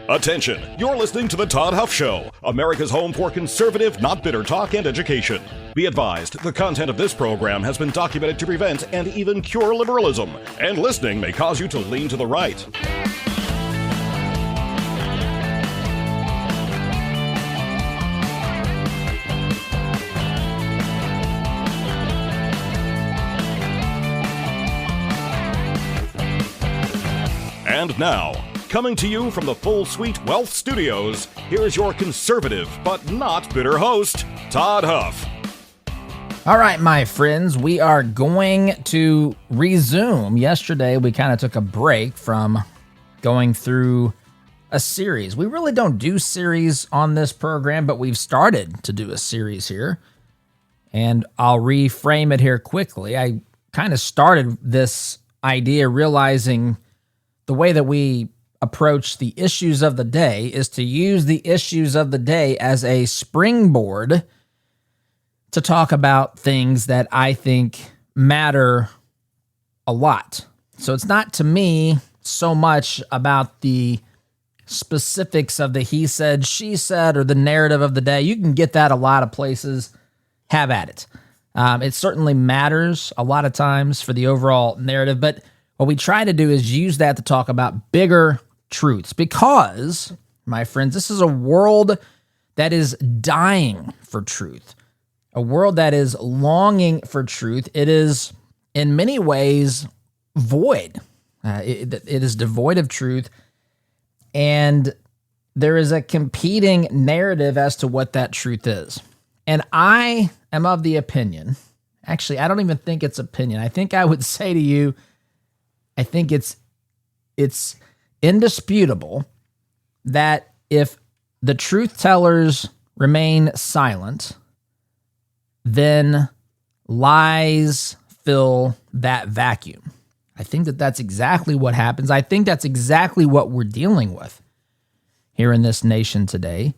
Attention, you're listening to The Todd Huff Show, America's home for conservative, not bitter talk and education. Be advised, the content of this program has been documented to prevent and even cure liberalism, and listening may cause you to lean to the right. And now, coming to you from the Full Suite Wealth Studios, here's your conservative but not bitter host, Todd Huff. All right, my friends, we are going to resume. Yesterday, we kind of took a break from going through a series. We really don't do series on this program, but we've started to do a series here. And I'll reframe it here quickly. I kind of started this idea realizing the way that we approach the issues of the day is to use the issues of the day as a springboard to talk about things that I think matter a lot. So it's not, to me, so much about the specifics of the he said, she said, or the narrative of the day. You can get that a lot of places. Have at it. It certainly matters a lot of times for the overall narrative, but what we try to do is use that to talk about bigger truths because, my friends, this is a world that is dying for truth, a world that is longing for truth. It is, in many ways, void. It is devoid of truth, and there is a competing narrative as to what that truth is. And I am of the opinion, actually, I don't even think it's opinion. I think I would say to you, I think it's indisputable that if the truth tellers remain silent, then lies fill that vacuum. I think that that's exactly what happens. I think that's exactly what we're dealing with here in this nation today.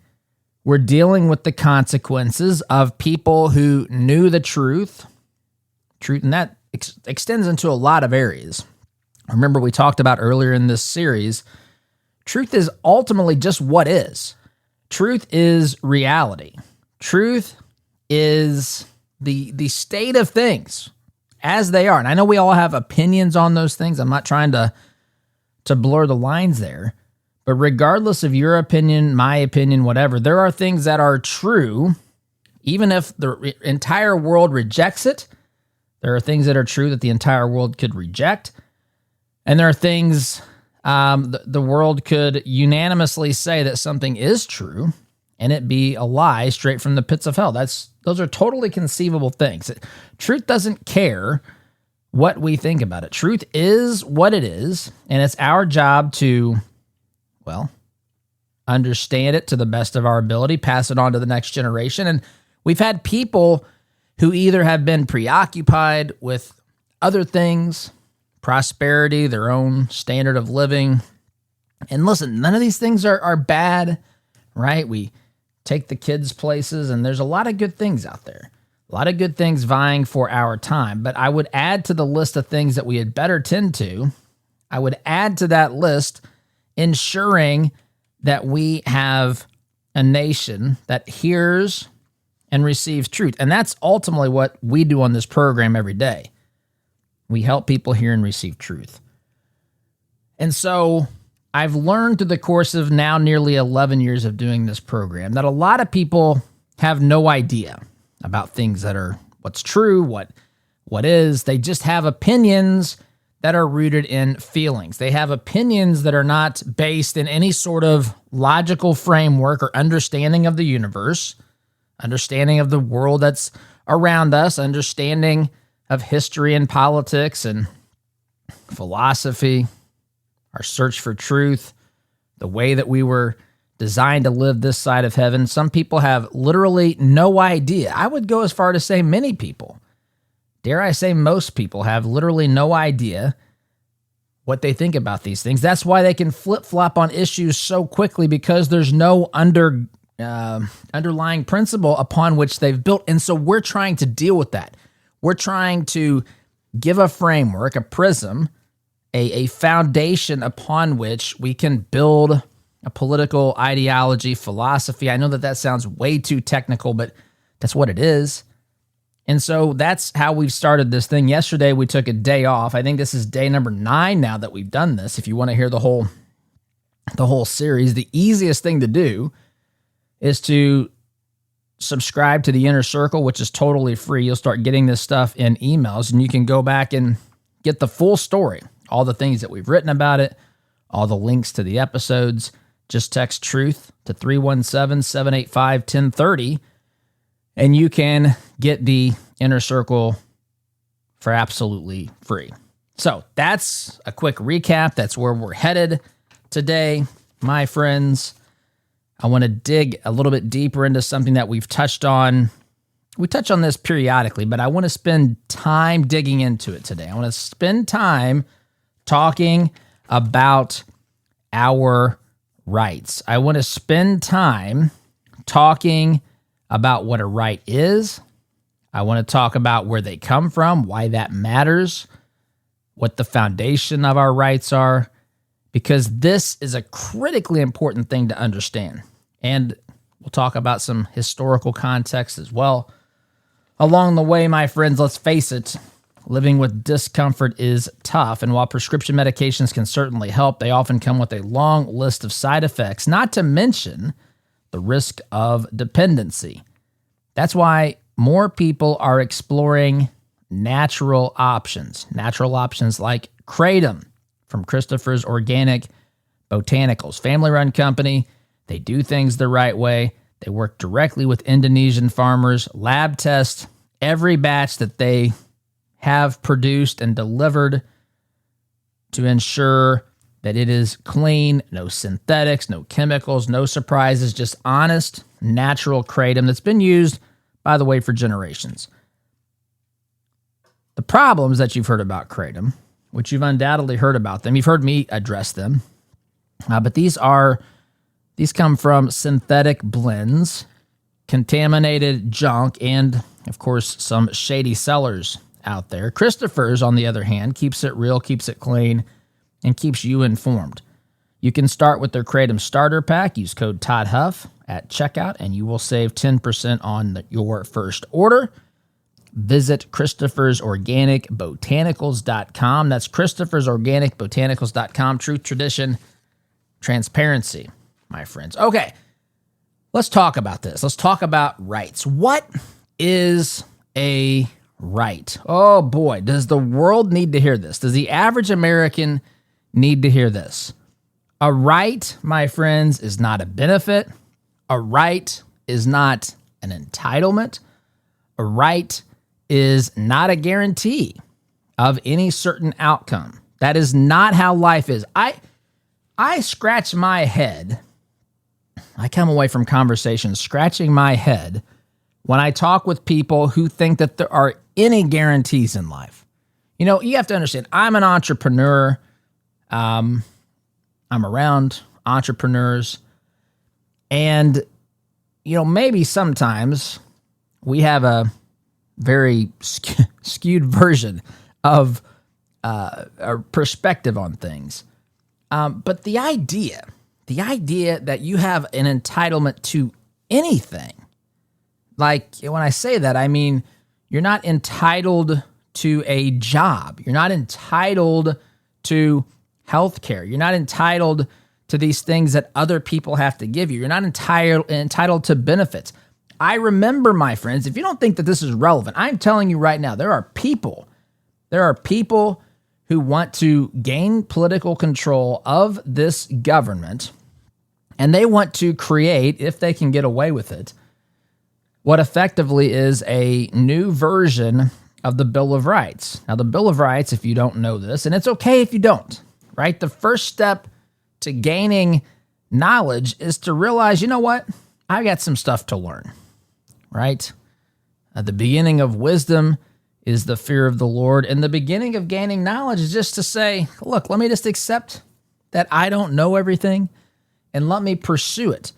We're dealing with the consequences of people who knew the truth, and that extends into a lot of areas. Remember, we talked about earlier in this series, truth is ultimately just what is. Truth is reality. Truth is the state of things as they are. And I know we all have opinions on those things. I'm not trying to blur the lines there. But regardless of your opinion, my opinion, whatever, there are things that are true, even if the entire world rejects it. There are things that are true that the entire world could reject. And there are things the world could unanimously say that something is true and it be a lie straight from the pits of hell. Those are totally conceivable things. Truth doesn't care what we think about it. Truth is what it is, and it's our job to, well, understand it to the best of our ability, pass it on to the next generation. And we've had people who either have been preoccupied with other things, prosperity, their own standard of living. And listen, none of these things are bad, right? We take the kids places, and there's a lot of good things out there. A lot of good things vying for our time. But I would add to the list of things that we had better tend to, I would add to that list ensuring that we have a nation that hears and receives truth. And that's ultimately what we do on this program every day. We help people hear and receive truth. And so I've learned through the course of now nearly 11 years of doing this program that a lot of people have no idea about things that are what's true, what is. They just have opinions that are rooted in feelings. They have opinions that are not based in any sort of logical framework or understanding of the universe, understanding of the world that's around us, understanding of history and politics and philosophy, our search for truth, the way that we were designed to live this side of heaven. Some people have literally no idea. I would go as far to say many people, dare I say most people, have literally no idea what they think about these things. That's why they can flip-flop on issues so quickly, because there's no underlying principle upon which they've built. And so we're trying to deal with that. We're trying to give a framework, a prism, a foundation upon which we can build a political ideology, philosophy. I know that sounds way too technical, but that's what it is. And so that's how we've started this thing. Yesterday, we took a day off. I think this is day number 9 now that we've done this. If you want to hear the whole series, the easiest thing to do is to subscribe to the Inner Circle, which is totally free. You'll start getting this stuff in emails, and you can go back and get the full story, all the things that we've written about it, all the links to the episodes. Just text TRUTH to 317-785-1030, and you can get the Inner Circle for absolutely free. So that's a quick recap. That's where we're headed today, my friends. I want to dig a little bit deeper into something that we've touched on. We touch on this periodically, but I want to spend time digging into it today. I want to spend time talking about our rights. I want to spend time talking about what a right is. I want to talk about where they come from, why that matters, what the foundation of our rights are, because this is a critically important thing to understand. And we'll talk about some historical context as well. Along the way, my friends, let's face it, living with discomfort is tough. And while prescription medications can certainly help, they often come with a long list of side effects, not to mention the risk of dependency. That's why more people are exploring natural options like Kratom from Christopher's Organic Botanicals, family-run company. They do things the right way. They work directly with Indonesian farmers, lab test every batch that they have produced and delivered to ensure that it is clean, no synthetics, no chemicals, no surprises, just honest, natural kratom that's been used, by the way, for generations. The problems that you've heard about kratom, which you've undoubtedly heard about them, you've heard me address them, but these come from synthetic blends, contaminated junk, and, of course, some shady sellers out there. Christopher's, on the other hand, keeps it real, keeps it clean, and keeps you informed. You can start with their Kratom Starter Pack. Use code Todd Huff at checkout, and you will save 10% on your first order. Visit Christopher'sOrganicBotanicals.com. That's Christopher'sOrganicBotanicals.com. Truth, tradition, transparency, my friends. Okay, let's talk about this. Let's talk about rights. What is a right? Oh boy, does the world need to hear this? Does the average American need to hear this? A right, my friends, is not a benefit. A right is not an entitlement. A right is not a guarantee of any certain outcome. That is not how life is. I scratch my head. I come away from conversations scratching my head when I talk with people who think that there are any guarantees in life. You know, you have to understand, I'm an entrepreneur. I'm around entrepreneurs. And, you know, maybe sometimes we have a very skewed version of a perspective on things. But the idea that you have an entitlement to anything, like when I say that, I mean, you're not entitled to a job. You're not entitled to health care. You're not entitled to these things that other people have to give you. You're not entitled to benefits. I remember, my friends, if you don't think that this is relevant, I'm telling you right now, there are people who want to gain political control of this government, and they want to create, if they can get away with it, what effectively is a new version of the Bill of Rights. Now, the Bill of Rights, if you don't know this, and it's okay if you don't, right? The first step to gaining knowledge is to realize, you know what? I got some stuff to learn, right? At the beginning of wisdom is the fear of the Lord, and the beginning of gaining knowledge is just to say, look, let me just accept that I don't know everything, and let me pursue it.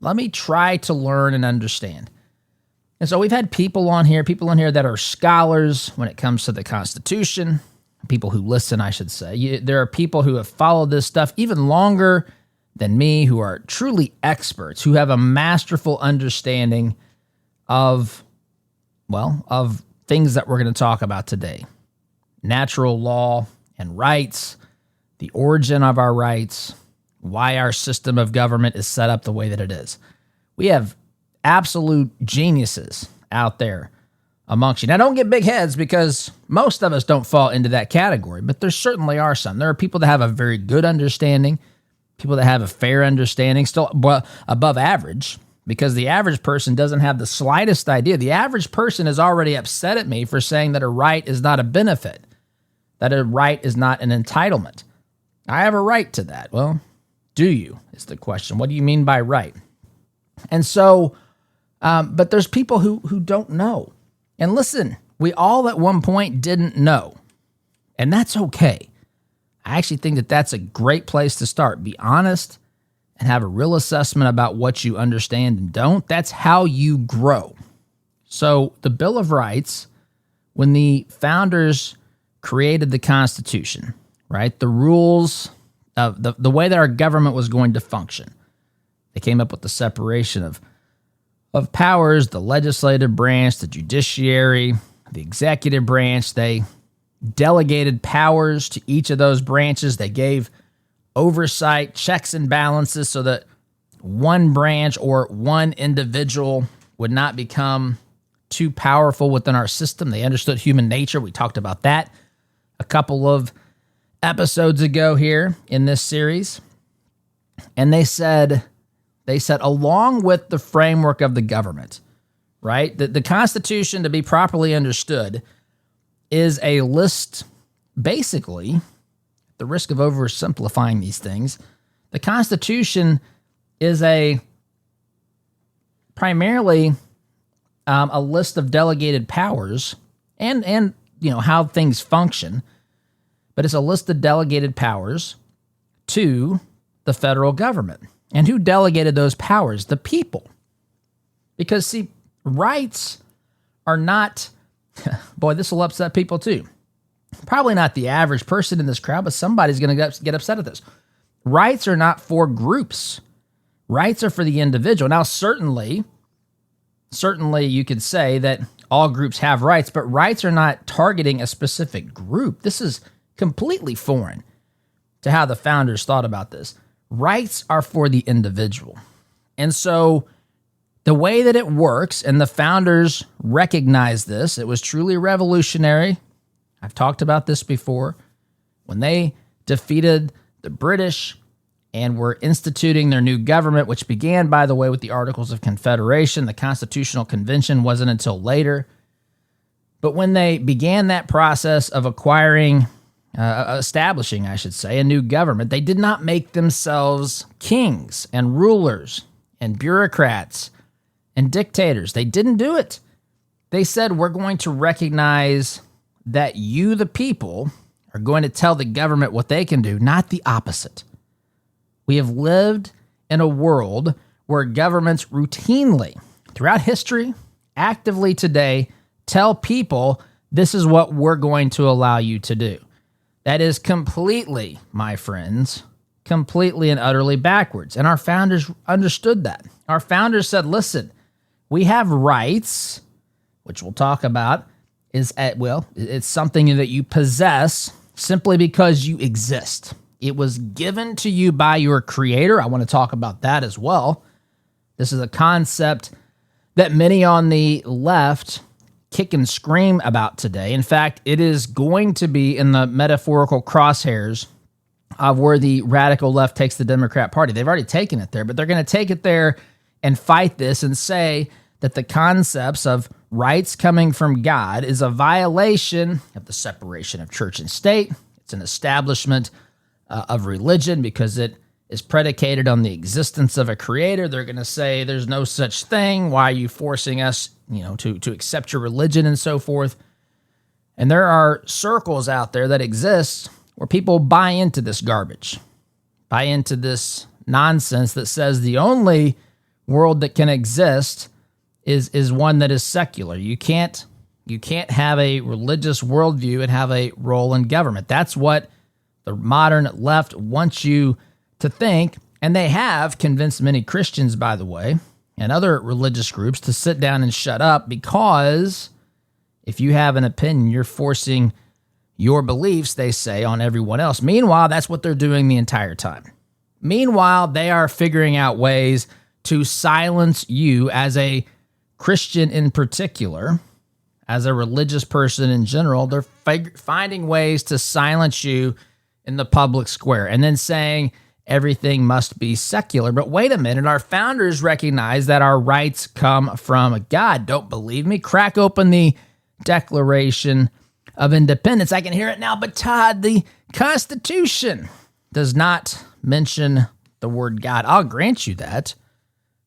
Let me try to learn and understand. And so we've had people on here that are scholars when it comes to the Constitution, people who listen, I should say. There are people who have followed this stuff even longer than me, who are truly experts, who have a masterful understanding of things that we're going to talk about today. Natural law and rights, the origin of our rights, why our system of government is set up the way that it is. We have absolute geniuses out there amongst you. Now, don't get big heads, because most of us don't fall into that category, but there certainly are some. There are people that have a very good understanding, people that have a fair understanding, still above average, because the average person doesn't have the slightest idea. The average person is already upset at me for saying that a right is not a benefit, that a right is not an entitlement. I have a right to that. Well, do you, is the question. What do you mean by right? And so, but there's people who don't know. And listen, we all at one point didn't know, and that's okay. I actually think that that's a great place to start. Be honest and have a real assessment about what you understand and don't. That's how you grow. So the Bill of Rights, when the founders created the Constitution, right, the rules of the way that our government was going to function, they came up with the separation of powers, the legislative branch, the judiciary, the executive branch. They delegated powers to each of those branches. They gave oversight, checks and balances, so that one branch or one individual would not become too powerful within our system. They understood human nature. We talked about that a couple of episodes ago here in this series. And they said, along with the framework of the government, right? The Constitution, to be properly understood, is a list, basically, at the risk of oversimplifying these things, the Constitution is primarily a list of delegated powers and how things function, but it's a list of delegated powers to the federal government. And who delegated those powers? The people. Because, see, rights are not, boy, this will upset people too. Probably not the average person in this crowd, but somebody's going to get upset at this. Rights are not for groups. Rights are for the individual. Now, certainly you could say that all groups have rights, but rights are not targeting a specific group. This is completely foreign to how the founders thought about this. Rights are for the individual. And so the way that it works, and the founders recognized this, it was truly revolutionary. I've talked about this before. When they defeated the British and were instituting their new government, which began, by the way, with the Articles of Confederation. The Constitutional Convention wasn't until later. But when they began that process of establishing, a new government, they did not make themselves kings and rulers and bureaucrats and dictators. They didn't do it. They said, we're going to recognize that you, the people, are going to tell the government what they can do, not the opposite. We have lived in a world where governments routinely, throughout history, actively today, tell people this is what we're going to allow you to do. That is completely, my friends, completely and utterly backwards. And our founders understood that. Our founders said, listen, we have rights, which we'll talk about, it's something that you possess simply because you exist. It was given to you by your creator. I want to talk about that as well. This is a concept that many on the left kick and scream about today. In fact, it is going to be in the metaphorical crosshairs of where the radical left takes the Democrat Party. They've already taken it there, but they're going to take it there and fight this and say that the concepts of rights coming from God is a violation of the separation of church and state. It's an establishment of religion because it is predicated on the existence of a creator. They're going to say there's no such thing. Why are you forcing us, to accept your religion and so forth? And there are circles out there that exist where people buy into this garbage, buy into this nonsense that says the only world that can exist is one that is secular. You can't have a religious worldview and have a role in government. That's what the modern left wants you to think, And they have convinced many Christians, by the way, and other religious groups to sit down and shut up, because if you have an opinion, you're forcing your beliefs, they say, on everyone else. Meanwhile, that's what they're doing the entire time. Meanwhile, they are figuring out ways to silence you as a Christian in particular, as a religious person in general. They're finding ways to silence you in the public square and then saying everything must be secular. But wait a minute, our founders recognized that our rights come from God. Don't believe me? Crack open the Declaration of Independence. I can hear it now, but Todd, the Constitution does not mention the word God. I'll grant you that.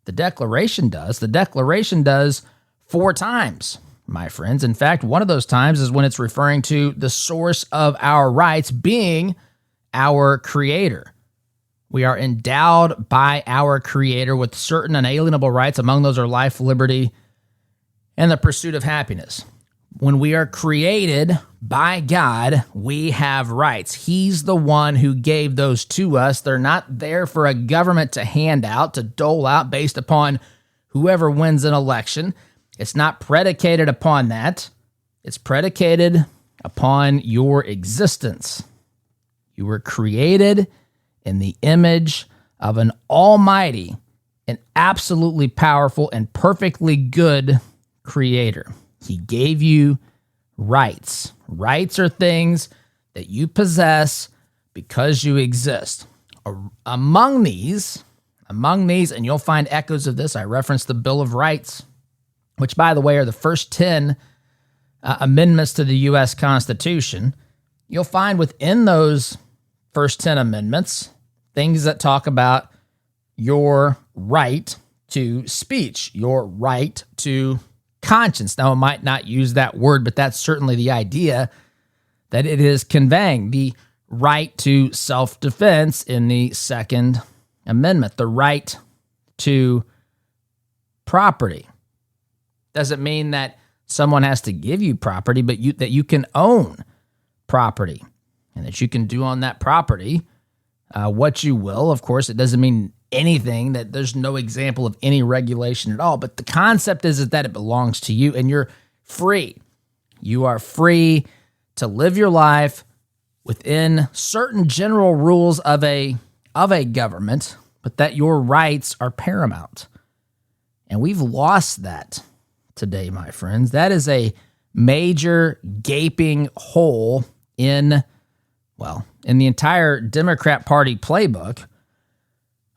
The Declaration does. The Declaration does 4 times, my friends. In fact, one of those times is when it's referring to the source of our rights being our Creator. We are endowed by our Creator with certain unalienable rights. Among those are life, liberty, and the pursuit of happiness. When we are created by God, we have rights. He's the one who gave those to us. They're not there for a government to hand out, to dole out based upon whoever wins an election. It's not predicated upon that. It's predicated upon your existence. You were created in the image of an almighty and absolutely powerful and perfectly good Creator. He gave you rights. Rights are things that you possess because you exist. Among these, and you'll find echoes of this, I referenced the Bill of Rights, which, by the way, are the first 10 amendments to the U.S. Constitution. You'll find within those first 10 amendments things that talk about your right to speech, your right to conscience. Now, it might not use that word, but that's certainly the idea that it is conveying. The right to self-defense in the Second Amendment, the right to property. Doesn't mean that someone has to give you property, but that you can own property and that you can do on that property what you will. Of course, it doesn't mean anything, that there's no example of any regulation at all, but the concept is that it belongs to you and you're free. You are free to live your life within certain general rules of a government, but that your rights are paramount. And we've lost that today, my friends. That is a major gaping hole in the entire Democrat Party playbook,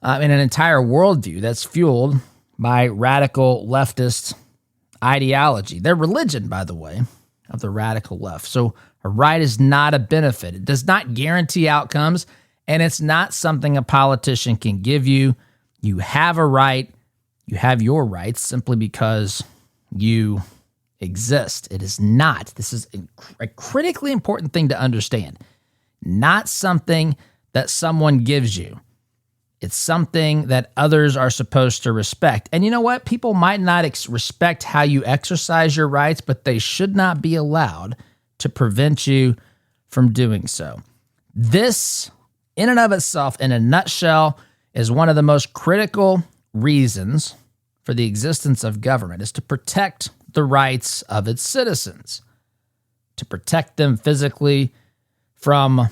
in an entire worldview that's fueled by radical leftist ideology. Their religion, by the way, of the radical left. So a right is not a benefit. It does not guarantee outcomes, and it's not something a politician can give you. You have a right. You have your rights simply because you exist. It is not. This is a critically important thing to understand. Not something that someone gives you. It's something that others are supposed to respect. And you know what? People might not respect how you exercise your rights, but they should not be allowed to prevent you from doing so. This, in and of itself, in a nutshell, is one of the most critical reasons for the existence of government, is to protect the rights of its citizens, to protect them physically from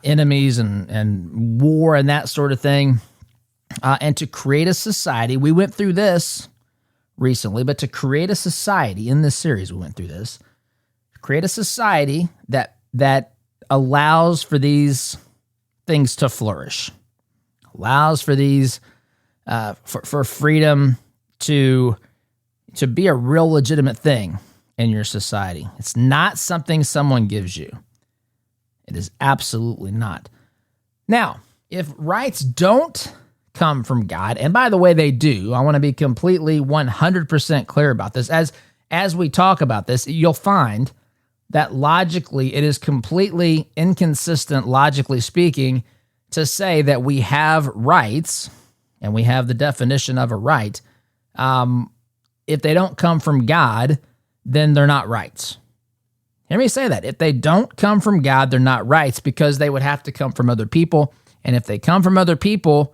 enemies and war and that sort of thing, and to create a society. We went through this recently, but to create a society, in this series we went through this, create a society that allows for these things to flourish, allows for these for freedom to be a real legitimate thing in your society. It's not something someone gives you. It is absolutely not. Now, if rights don't come from God, and by the way, they do, I want to be completely 100% clear about this. As we talk about this, you'll find that logically it is completely inconsistent, logically speaking, to say that we have rights, and we have the definition of a right. If they don't come from God, then they're not rights. Hear me say that. If they don't come from God, they're not rights, because they would have to come from other people. And if they come from other people,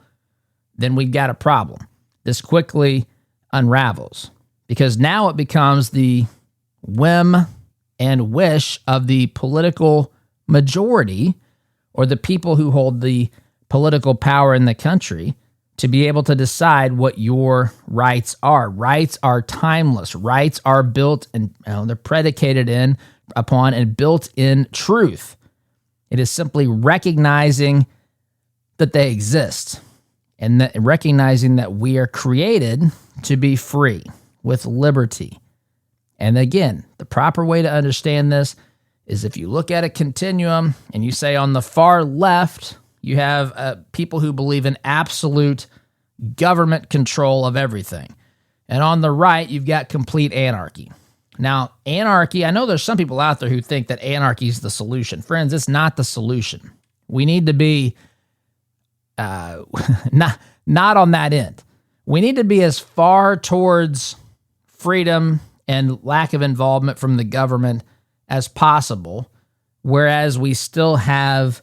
then we've got a problem. This quickly unravels because now it becomes the whim and wish of the political majority or the people who hold the political power in the country to be able to decide what your rights are. Rights are timeless. Rights are built and they're predicated upon and built in truth. It is simply recognizing that they exist and that recognizing that we are created to be free with liberty. And again, the proper way to understand this is if you look at a continuum and you say on the far left, you have people who believe in absolute government control of everything. And on the right, you've got complete anarchy. Now, anarchy, I know there's some people out there who think that anarchy is the solution. Friends, it's not the solution. We need to be not on that end. We need to be as far towards freedom and lack of involvement from the government as possible, whereas we still have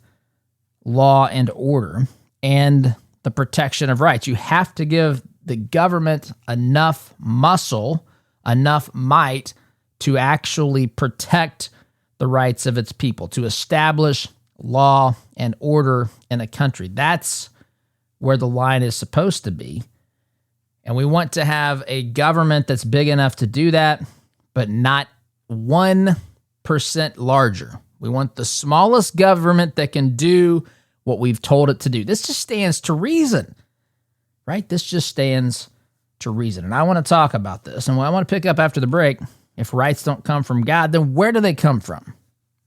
law and order and the protection of rights. You have to give the government enough muscle, enough might to actually protect the rights of its people, to establish law and order in a country. That's where the line is supposed to be. And we want to have a government that's big enough to do that, but not 1% larger. We want the smallest government that can do what we've told it to do. This just stands to reason, right? This just stands to reason. And I want to talk about this. And I want to pick up after the break. If rights don't come from God, then where do they come from?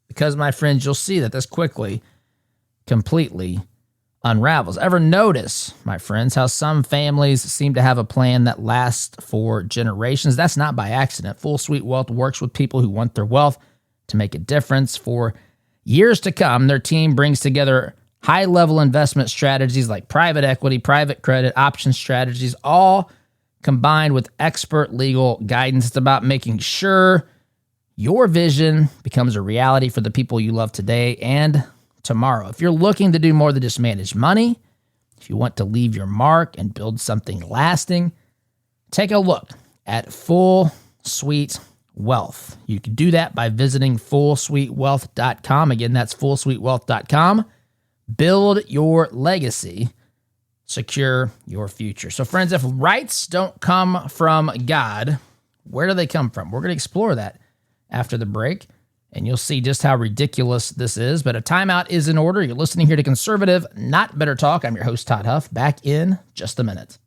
Because, my friends, you'll see that this quickly, completely unravels. Ever notice, my friends, how some families seem to have a plan that lasts for generations? That's not by accident. Full Suite Wealth works with people who want their wealth to make a difference for years to come. Their team brings together high-level investment strategies like private equity, private credit, option strategies, all combined with expert legal guidance. It's about making sure your vision becomes a reality for the people you love today and tomorrow. If you're looking to do more than just manage money, if you want to leave your mark and build something lasting, take a look at Full Suite Wealth. You can do that by visiting fullsuitewealth.com. Again, that's fullsuitewealth.com. Build your legacy. Secure your future. So, friends, if rights don't come from God, where do they come from? We're going to explore that after the break, and you'll see just how ridiculous this is. But a timeout is in order. You're listening here to Conservative, Not Better Talk. I'm your host, Todd Huff. Back in just a minute.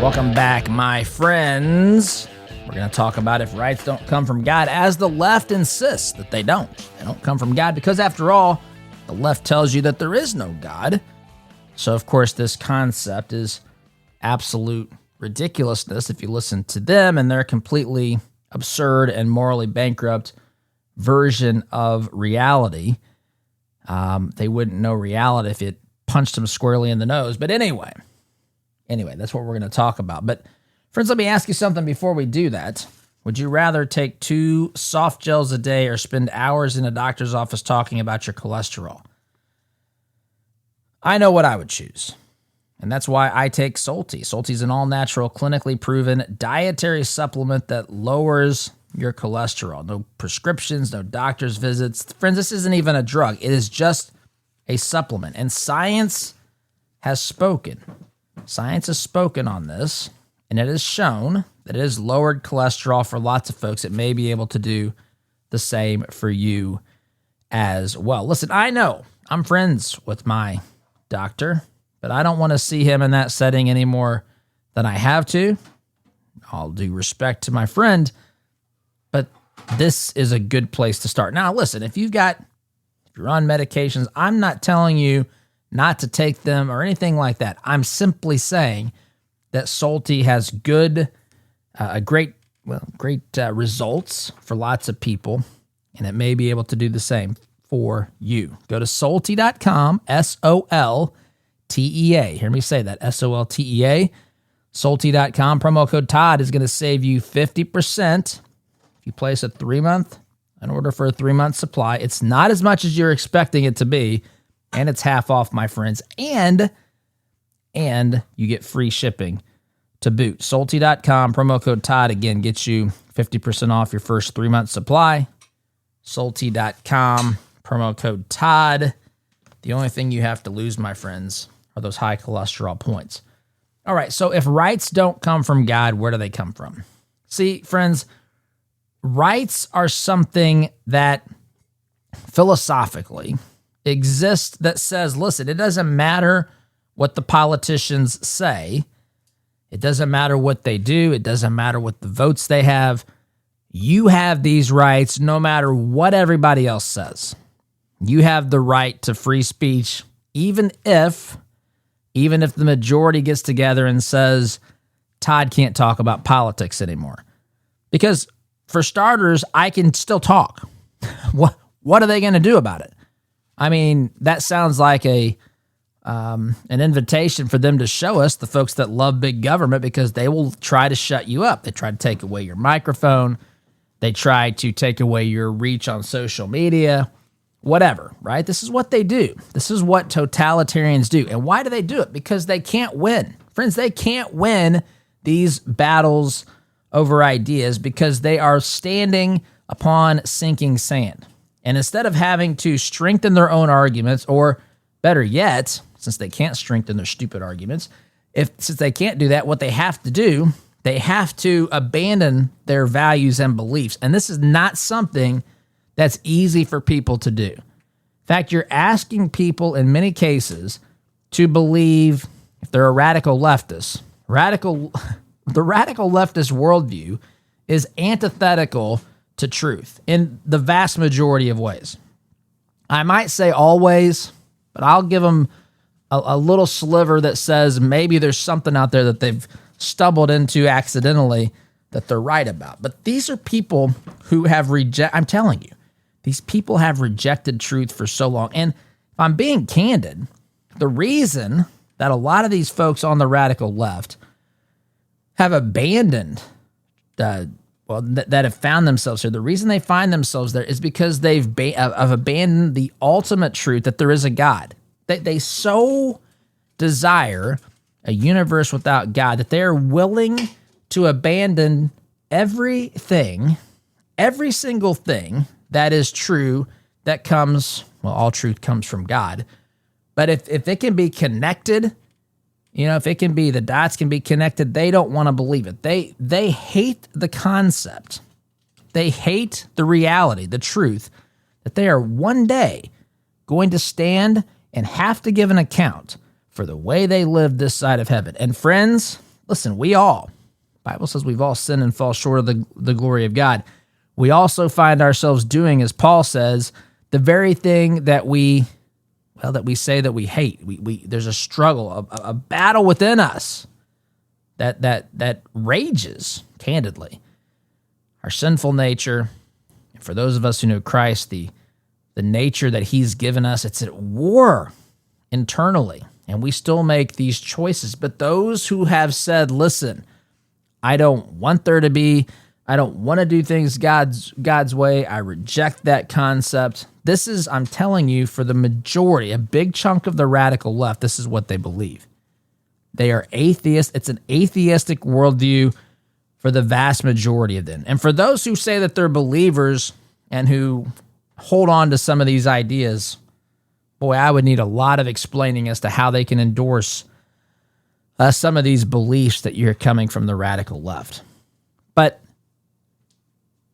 Welcome back, my friends. We're going to talk about if rights don't come from God, as the left insists that they don't. They don't come from God because, after all, the left tells you that there is no God. So, of course, this concept is absolute ridiculousness if you listen to them and their completely absurd and morally bankrupt version of reality. They wouldn't know reality if it punched them squarely in the nose. But anyway, that's what we're going to talk about. But friends, let me ask you something before we do that. Would you rather take 2 soft gels a day or spend hours in a doctor's office talking about your cholesterol? I know what I would choose, and that's why I take Solti. Solti is an all-natural, clinically proven dietary supplement that lowers your cholesterol. No prescriptions, no doctor's visits. Friends, this isn't even a drug. It is just a supplement, and science has spoken. Science has spoken on this. And it has shown that it has lowered cholesterol for lots of folks. It may be able to do the same for you as well. Listen, I know I'm friends with my doctor, but I don't want to see him in that setting any more than I have to. All due respect to my friend, but this is a good place to start. Now, listen, if you're on medications, I'm not telling you not to take them or anything like that. I'm simply saying that Solti has great results for lots of people, and it may be able to do the same for you. Go to Solti.com, S-O-L-T-E-A. Hear me say that, S-O-L-T-E-A. Solti.com. Promo code Todd is going to save you 50% if you place a 3-month, in order for a 3-month supply. It's not as much as you're expecting it to be, and it's half off, my friends. And you get free shipping to boot. Salty.com, promo code Todd, again, gets you 50% off your first 3-month supply. Salty.com, promo code Todd. The only thing you have to lose, my friends, are those high cholesterol points. All right, so if rights don't come from God, where do they come from? See, friends, rights are something that philosophically exists that says, listen, it doesn't matter what the politicians say. It doesn't matter what they do. It doesn't matter what the votes they have. You have these rights no matter what everybody else says. You have the right to free speech, even if the majority gets together and says, Todd can't talk about politics anymore. Because for starters, I can still talk. What are they going to do about it? I mean, that sounds like an invitation for them to show us, the folks that love big government, because they will try to shut you up. They try to take away your microphone. They try to take away your reach on social media, whatever, right? This is what they do. This is what totalitarians do. And why do they do it? Because they can't win. Friends, they can't win these battles over ideas because they are standing upon sinking sand. And instead of having to strengthen their own arguments, or better yet, since they can't strengthen their stupid arguments, since they can't do that, what they have to do, they have to abandon their values and beliefs. And this is not something that's easy for people to do. In fact, you're asking people in many cases to believe, if they're a radical leftist, the radical leftist worldview is antithetical to truth in the vast majority of ways. I might say always, but I'll give them a little sliver that says maybe there's something out there that they've stumbled into accidentally that they're right about. But these are people who have I'm telling you, these people have rejected truth for so long. And if I'm being candid, the reason that a lot of these folks on the radical left have abandoned, that have found themselves here, the reason they find themselves there is because they've abandoned the ultimate truth that there is a God. They so desire a universe without God that they are willing to abandon every single thing that is true that comes, all truth comes from God. But if it can be connected, if it can be, the dots can be connected, they don't want to believe it. They hate the concept. They hate the reality, the truth, that they are one day going to stand and have to give an account for the way they live this side of heaven. And friends, listen, the Bible says we've all sinned and fall short of the glory of God. We also find ourselves doing, as Paul says, the very thing that we say that we hate. There's a struggle, a battle within us that rages, candidly. Our sinful nature, and for those of us who know Christ, the nature that he's given us, it's at war internally, and we still make these choices. But those who have said, listen, I don't want to do things God's way, I reject that concept. This is, I'm telling you, for the majority, a big chunk of the radical left, this is what they believe. They are atheists. It's an atheistic worldview for the vast majority of them. And for those who say that they're believers and who hold on to some of these ideas, boy, I would need a lot of explaining as to how they can endorse some of these beliefs that you're coming from the radical left. But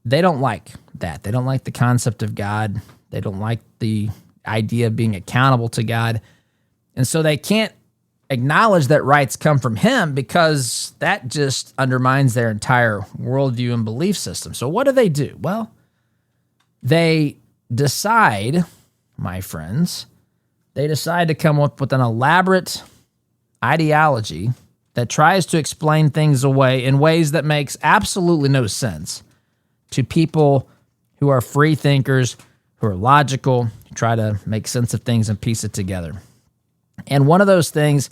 they don't like that. They don't like the concept of God. They don't like the idea of being accountable to God. And so they can't acknowledge that rights come from him because that just undermines their entire worldview and belief system. So what do? Well, they decide, my friends, to come up with an elaborate ideology that tries to explain things away in ways that makes absolutely no sense to people who are free thinkers, who are logical, who try to make sense of things and piece it together. And one of those things,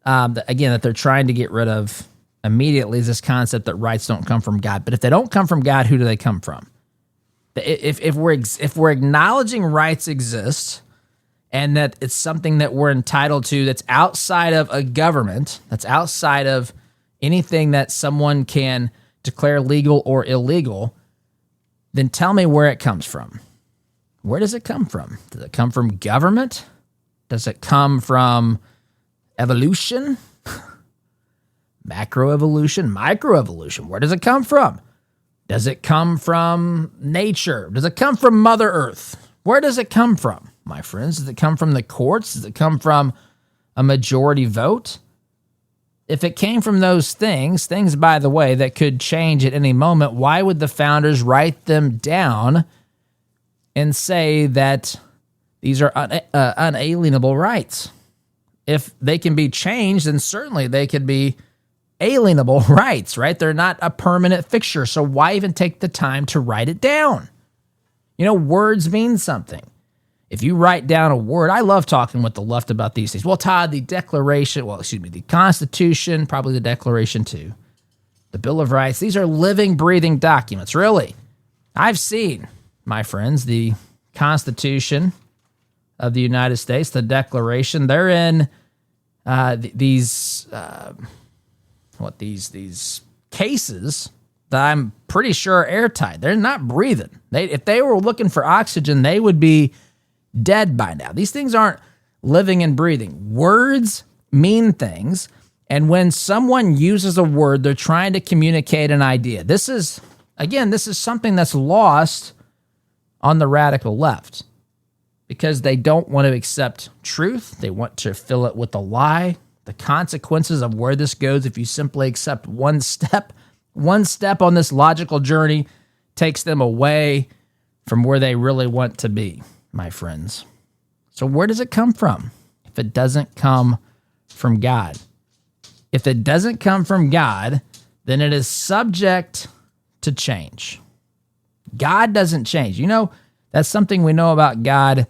that they're trying to get rid of immediately is this concept that rights don't come from God. But if they don't come from God, who do they come from? If we're acknowledging rights exist and that it's something that we're entitled to that's outside of a government, that's outside of anything that someone can declare legal or illegal, then tell me where it comes from. Where does it come from? Does it come from government? Does it come from evolution? Macroevolution, microevolution. Where does it come from? Does it come from nature? Does it come from Mother Earth? Where does it come from, my friends? Does it come from the courts? Does it come from a majority vote? If it came from those things, by the way, that could change at any moment, why would the founders write them down and say that these are unalienable rights? If they can be changed, then certainly they could be alienable rights, right? They're not a permanent fixture, so why even take the time to write it down? Words mean something. If you write down a word, I love talking with the left about these things. Well, Todd, the Constitution, probably the Declaration too, the Bill of Rights, these are living, breathing documents, really. I've seen, my friends, the Constitution of the United States, the Declaration, they're in these cases that I'm pretty sure are airtight. They're not breathing. If they were looking for oxygen, they would be dead by now. These things aren't living and breathing. Words mean things, and when someone uses a word, they're trying to communicate an idea. This is something that's lost on the radical left because they don't want to accept truth. They want to fill it with a lie. The consequences of where this goes, if you simply accept one step on this logical journey, takes them away from where they really want to be, my friends. So where does it come from if it doesn't come from God? If it doesn't come from God, then it is subject to change. God doesn't change. That's something we know about God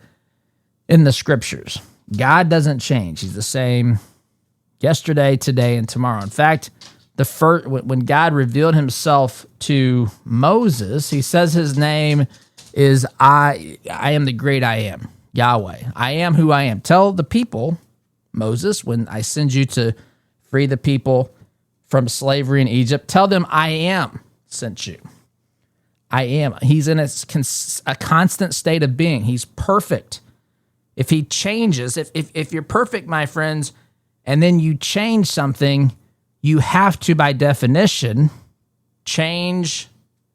in the scriptures. God doesn't change. He's the same yesterday, today, and tomorrow. In fact, when God revealed himself to Moses, he says his name is I am the great I am, Yahweh. I am who I am. Tell the people, Moses, when I send you to free the people from slavery in Egypt, tell them I am sent you. I am. He's in a constant state of being. He's perfect. If he changes, if you're perfect, my friends, and then you change something, you have to, by definition, change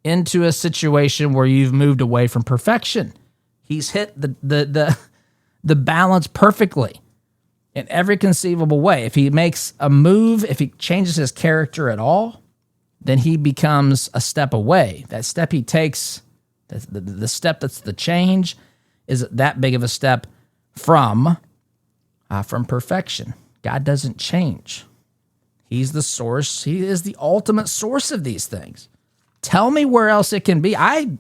into a situation where you've moved away from perfection. He's hit the balance perfectly in every conceivable way. If he makes a move, if he changes his character at all, then he becomes a step away. That step he takes, the step that's the change, is that big of a step from perfection. God doesn't change. He's the source. He is the ultimate source of these things. Tell me where else it can be. I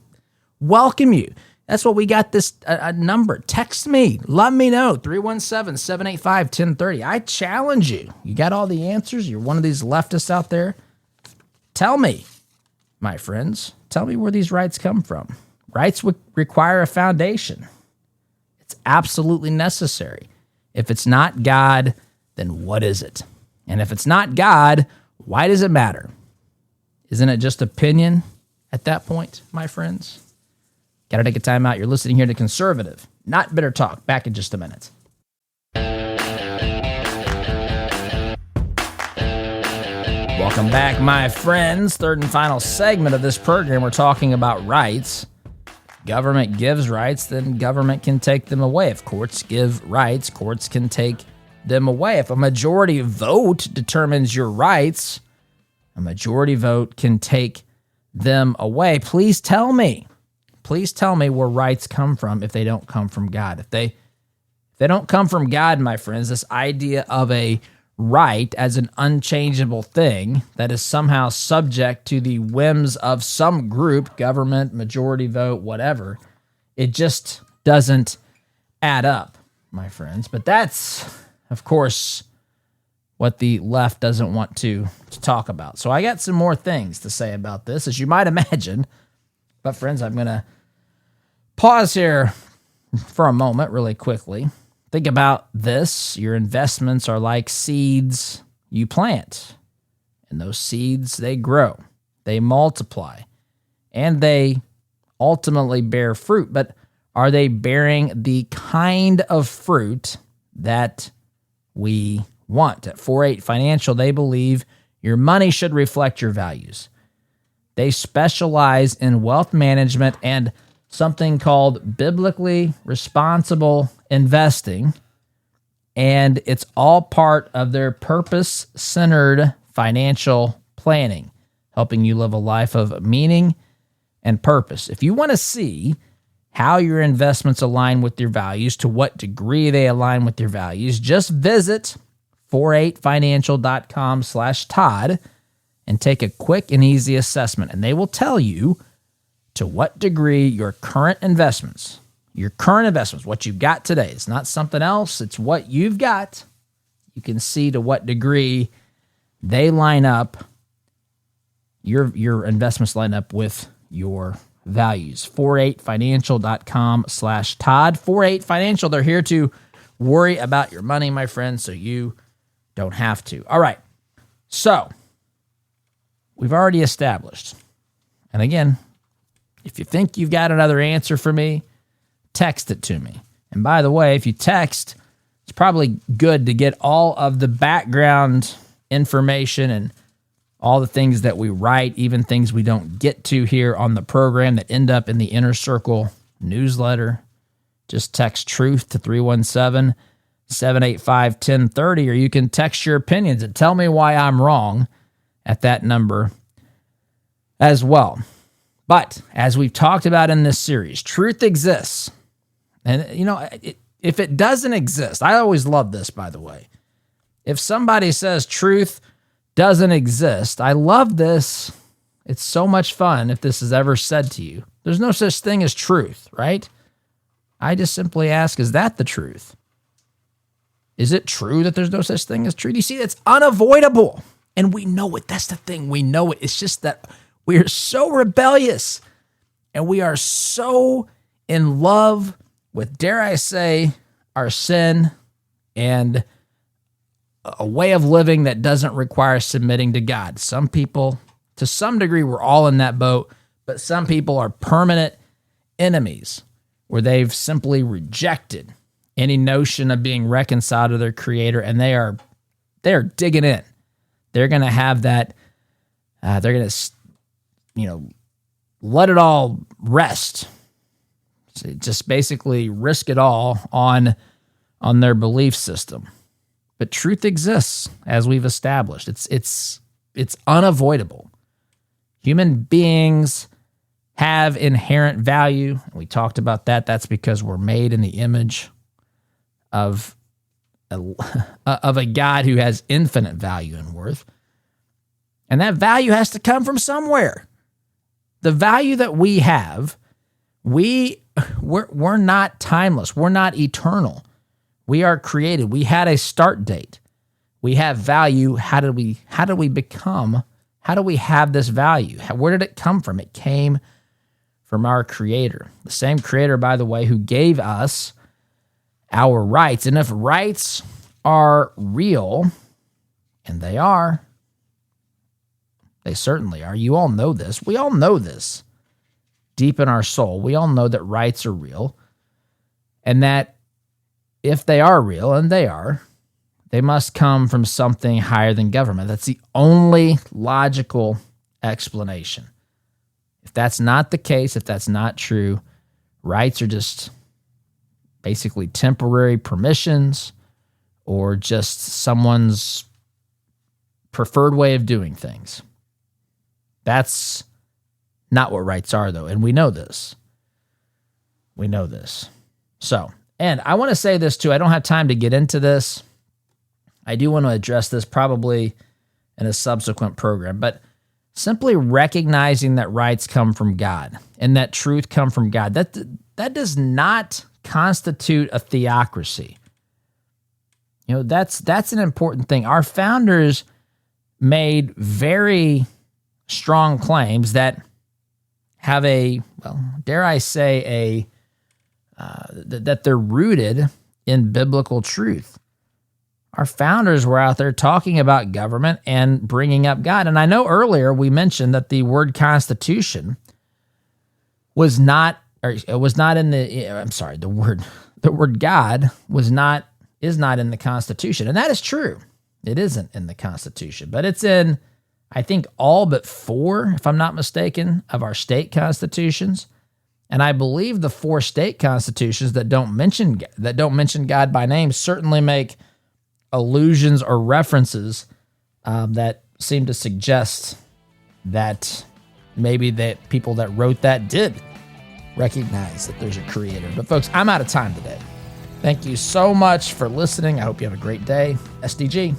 welcome you. That's what we got this number. Text me. Let me know. 317-785-1030. I challenge you. You got all the answers? You're one of these leftists out there? Tell me, my friends. Tell me where these rights come from. Rights would require a foundation. It's absolutely necessary. If it's not God, then what is it? And if it's not God, why does it matter? Isn't it just opinion at that point, my friends? Got to take a time out. You're listening here to Conservative, Not Bitter Talk. Back in just a minute. Welcome back, my friends. Third and final segment of this program. We're talking about rights. Government gives rights, then government can take them away. If courts give rights, courts can take them away. If a majority vote determines your rights, a majority vote can take them away. Please tell me where rights come from if they don't come from God. If they don't come from God, my friends, this idea of a right as an unchangeable thing that is somehow subject to the whims of some group, government, majority vote, whatever, it just doesn't add up, my friends. But that's, of course, what the left doesn't want to talk about. So I got some more things to say about this, as you might imagine. But friends, I'm going to pause here for a moment really quickly. Think about this. Your investments are like seeds you plant. And those seeds, they grow, they multiply, and they ultimately bear fruit. But are they bearing the kind of fruit that we want? At 4-8 Financial, they believe your money should reflect your values. They specialize in wealth management and something called biblically responsible investing, and it's all part of their purpose-centered financial planning, helping you live a life of meaning and purpose. If you want to see how your investments align with your values, to what degree they align with your values, just visit 48financial.com/Todd and take a quick and easy assessment, and they will tell you to what degree your current investments, what you've got today, it's not something else, it's what you've got. You can see to what degree they line up, your investments line up with your values. 48financial.com/Todd. 48 Financial, they're here to worry about your money, my friend, so you don't have to. All right, so we've already established, and again, if you think you've got another answer for me, text it to me. And by the way, if you text, it's probably good to get all of the background information and all the things that we write, even things we don't get to here on the program that end up in the Inner Circle newsletter. Just text truth to 317-785-1030, or you can text your opinions and tell me why I'm wrong at that number as well. But as we've talked about in this series, truth exists. And, if it doesn't exist, I always love this, by the way. If somebody says truth doesn't exist, I love this. It's so much fun if this is ever said to you. There's no such thing as truth, right? I just simply ask, is that the truth? Is it true that there's no such thing as truth? You see, it's unavoidable. And we know it. That's the thing. We know it. It's just that we are so rebellious and we are so in love with, dare I say, our sin and a way of living that doesn't require submitting to God. Some people, to some degree, we're all in that boat, but some people are permanent enemies where they've simply rejected any notion of being reconciled to their Creator, and they're digging in. They're going to have that, they're going to, let it all rest. So just basically risk it all on their belief system. But truth exists, as we've established. It's unavoidable. Human beings have inherent value. We talked about that. That's because we're made in the image of a God who has infinite value and worth. And that value has to come from somewhere. The value that we have, we're not timeless. We're not eternal. We are created. We had a start date. We have value. How do we have this value? Where did it come from? It came from our Creator. The same Creator, by the way, who gave us our rights. And if rights are real, and they are, they certainly are. You all know this. We all know this deep in our soul. We all know that rights are real, and that if they are real, and they are, they must come from something higher than government. That's the only logical explanation. If that's not the case, if that's not true, rights are just basically temporary permissions or just someone's preferred way of doing things. That's not what rights are, though, and we know this. We know this. So, and I want to say this, too. I don't have time to get into this. I do want to address this probably in a subsequent program, but simply recognizing that rights come from God and that truth come from God, that does not constitute a theocracy. That's an important thing. Our founders made very strong claims that have dare I say, that they're rooted in biblical truth. Our founders were out there talking about government and bringing up God. And I know earlier we mentioned that the word Constitution was not in the word God is not in the Constitution. And that is true. It isn't in the Constitution, but it's in, I think, all but 4, if I'm not mistaken, of our state constitutions. And I believe the 4 state constitutions that don't mention God by name certainly make allusions or references that seem to suggest that maybe that people that wrote that did recognize that there's a creator. But folks, I'm out of time today. Thank you so much for listening. I hope you have a great day. SDG.